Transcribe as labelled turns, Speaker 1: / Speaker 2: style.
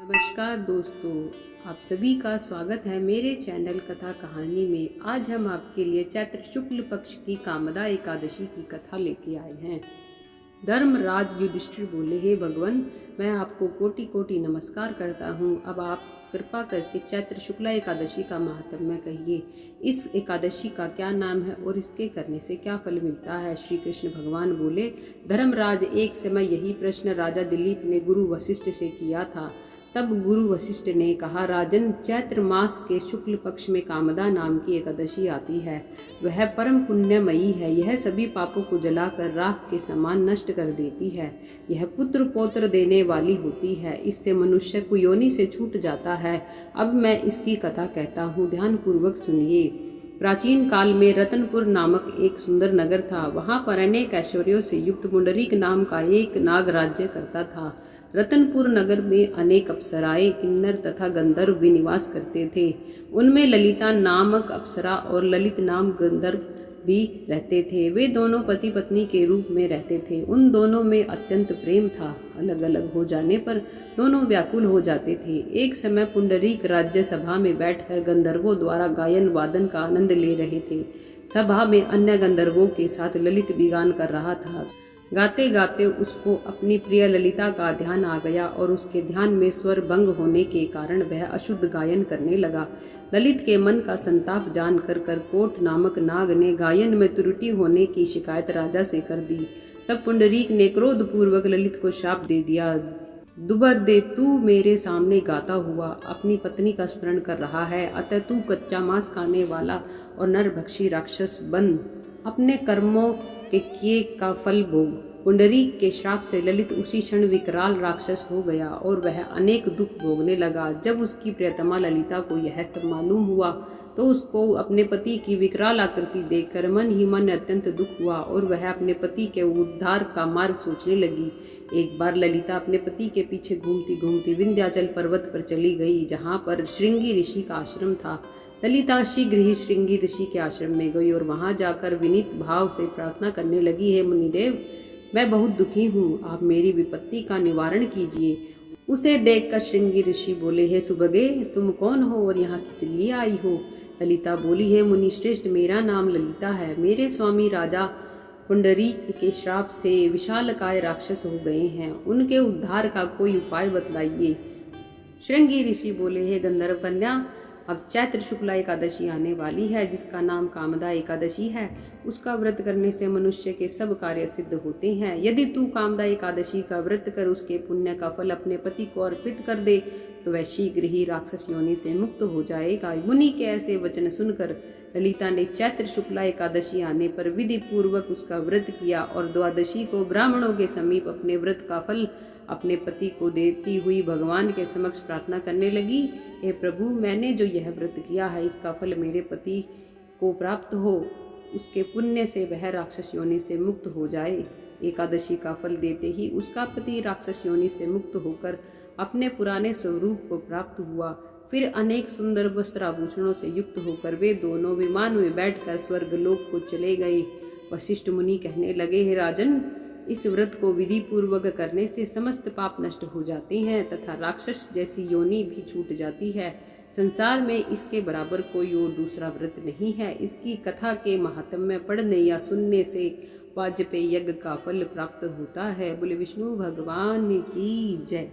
Speaker 1: नमस्कार दोस्तों, आप सभी का स्वागत है मेरे चैनल कथा कहानी में। आज हम आपके लिए चैत्र शुक्ल पक्ष की कामदा एकादशी की कथा लेके आए हैं। धर्मराज युधिष्ठिर बोले, हे भगवान, मैं आपको कोटि कोटि नमस्कार करता हूँ। अब आप कृपा करके चैत्र शुक्ला एकादशी का महात्म्य कहिए। इस एकादशी का क्या नाम है और इसके करने से क्या फल मिलता है? श्री कृष्ण भगवान बोले, धर्मराज, एक समय यही प्रश्न राजा दिलीप ने गुरु वशिष्ठ से किया था। तब गुरु वशिष्ठ ने कहा, राजन, चैत्र मास के शुक्ल पक्ष में कामदा नाम की एकादशी आती है। वह परम पुण्यमयी है। यह सभी पापों को जलाकर राख के समान नष्ट कर देती है। यह पुत्र पौत्र देने वाली होती है। इससे मनुष्य कुयोनि से छूट जाता है। अब मैं इसकी कथा कहता हूँ, ध्यान पूर्वक सुनिए। प्राचीन काल में रतनपुर नामक एक सुंदर नगर था। वहां पर अनेक ऐश्वर्यों से युक्त पुंडरीक नाम का एक नाग राज्य करता था। रतनपुर नगर में अनेक अप्सराएं, किन्नर तथा गंधर्व भी निवास करते थे। उनमें ललिता नामक अप्सरा और ललित नाम गंधर्व भी रहते थे। वे दोनों पति पत्नी के रूप में रहते थे। उन दोनों में अत्यंत प्रेम था। अलग अलग हो जाने पर दोनों व्याकुल हो जाते थे। एक समय पुंडरीक राज्य सभा में बैठकर गंधर्वों द्वारा गायन वादन का आनंद ले रहे थे। सभा में अन्य गंधर्वों के साथ ललित भी गान कर रहा था। गाते गाते उसको अपनी प्रिय ललिता का ध्यान आ गया और उसके ध्यान में स्वर भंग होने के कारण वह अशुद्ध गायन करने लगा। ललित के मन का संताप जानकर करकोट नामक नाग ने गायन में त्रुटि होने की शिकायत राजा से कर दी। तब पुंडरीक ने क्रोध पूर्वक ललित को श्राप दे दिया, दुबर दे, तू मेरे सामने गाता हुआ अपनी पत्नी का स्मरण कर रहा है, अतः तू कच्चा मांस खाने वाला और नरभक्षी राक्षस बन अपने कर्मों के किए का फल भोग। पुंडरीक के श्राप से ललित उसी क्षण विकराल राक्षस हो गया और वह अनेक दुख भोगने लगा। जब उसकी प्रियतमा ललिता को यह सब मालूम हुआ तो उसको अपने पति की विकराल आकृति देखकर मन ही मन अत्यंत दुख हुआ और वह अपने पति के उद्धार का मार्ग सोचने लगी। एक बार ललिता अपने पति के पीछे घूमती घूमती विंध्याचल पर्वत पर चली गई, जहाँ पर श्रृंगी ऋषि का आश्रम था। ललिता शीघ्र ही श्रृंगी ऋषि के आश्रम में गई और वहां जाकर विनीत भाव से प्रार्थना करने लगी, हे मुनिदेव, मैं बहुत दुखी हूँ, आप मेरी विपत्ति का निवारण कीजिए। उसे देखकर श्रृंगी ऋषि बोले, हे सुभगे, तुम कौन हो और यहाँ किस लिए आई हो? ललिता बोली, हे मुनि श्रेष्ठ, मेरा नाम ललिता है। मेरे स्वामी राजा पुंडरीक के श्राप से विशालकाय राक्षस हो गए हैं। उनके उद्धार का कोई उपाय बतलाइए। श्रृंगी ऋषि बोले, हे गंधर्व कन्या, अब चैत्र शुक्ला एकादशी आने वाली है, जिसका नाम कामदा एकादशी है। उसका व्रत करने से मनुष्य के सब कार्य सिद्ध होते हैं। यदि तू कामदा एकादशी का व्रत कर उसके पुण्य का फल अपने पति को अर्पित कर दे तो वह शीघ्र ही राक्षस योनि से मुक्त हो जाएगा। मुनि के ऐसे वचन सुनकर ललिता ने चैत्र शुक्ला एकादशी आने पर विधि पूर्वक उसका व्रत किया और द्वादशी को ब्राह्मणों के समीप अपने व्रत का फल अपने पति को देती हुई भगवान के समक्ष प्रार्थना करने लगी, हे प्रभु, मैंने जो यह व्रत किया है इसका फल मेरे पति को प्राप्त हो, उसके पुण्य से वह राक्षस योनि से मुक्त हो जाए। एकादशी का फल देते ही उसका पति राक्षस योनि से मुक्त होकर अपने पुराने स्वरूप को प्राप्त हुआ। फिर अनेक सुंदर वस्त्राभूषणों से युक्त होकर वे दोनों विमान में बैठकर स्वर्गलोक को चले गए। वशिष्ठ मुनि कहने लगे, हे राजन, इस व्रत को विधि पूर्वक करने से समस्त पाप नष्ट हो जाते हैं तथा राक्षस जैसी योनि भी छूट जाती है। संसार में इसके बराबर कोई और दूसरा व्रत नहीं है। इसकी कथा के महात्म्य पढ़ने या सुनने से वाजपेय यज्ञ का फल प्राप्त होता है। बोले विष्णु भगवान की जय।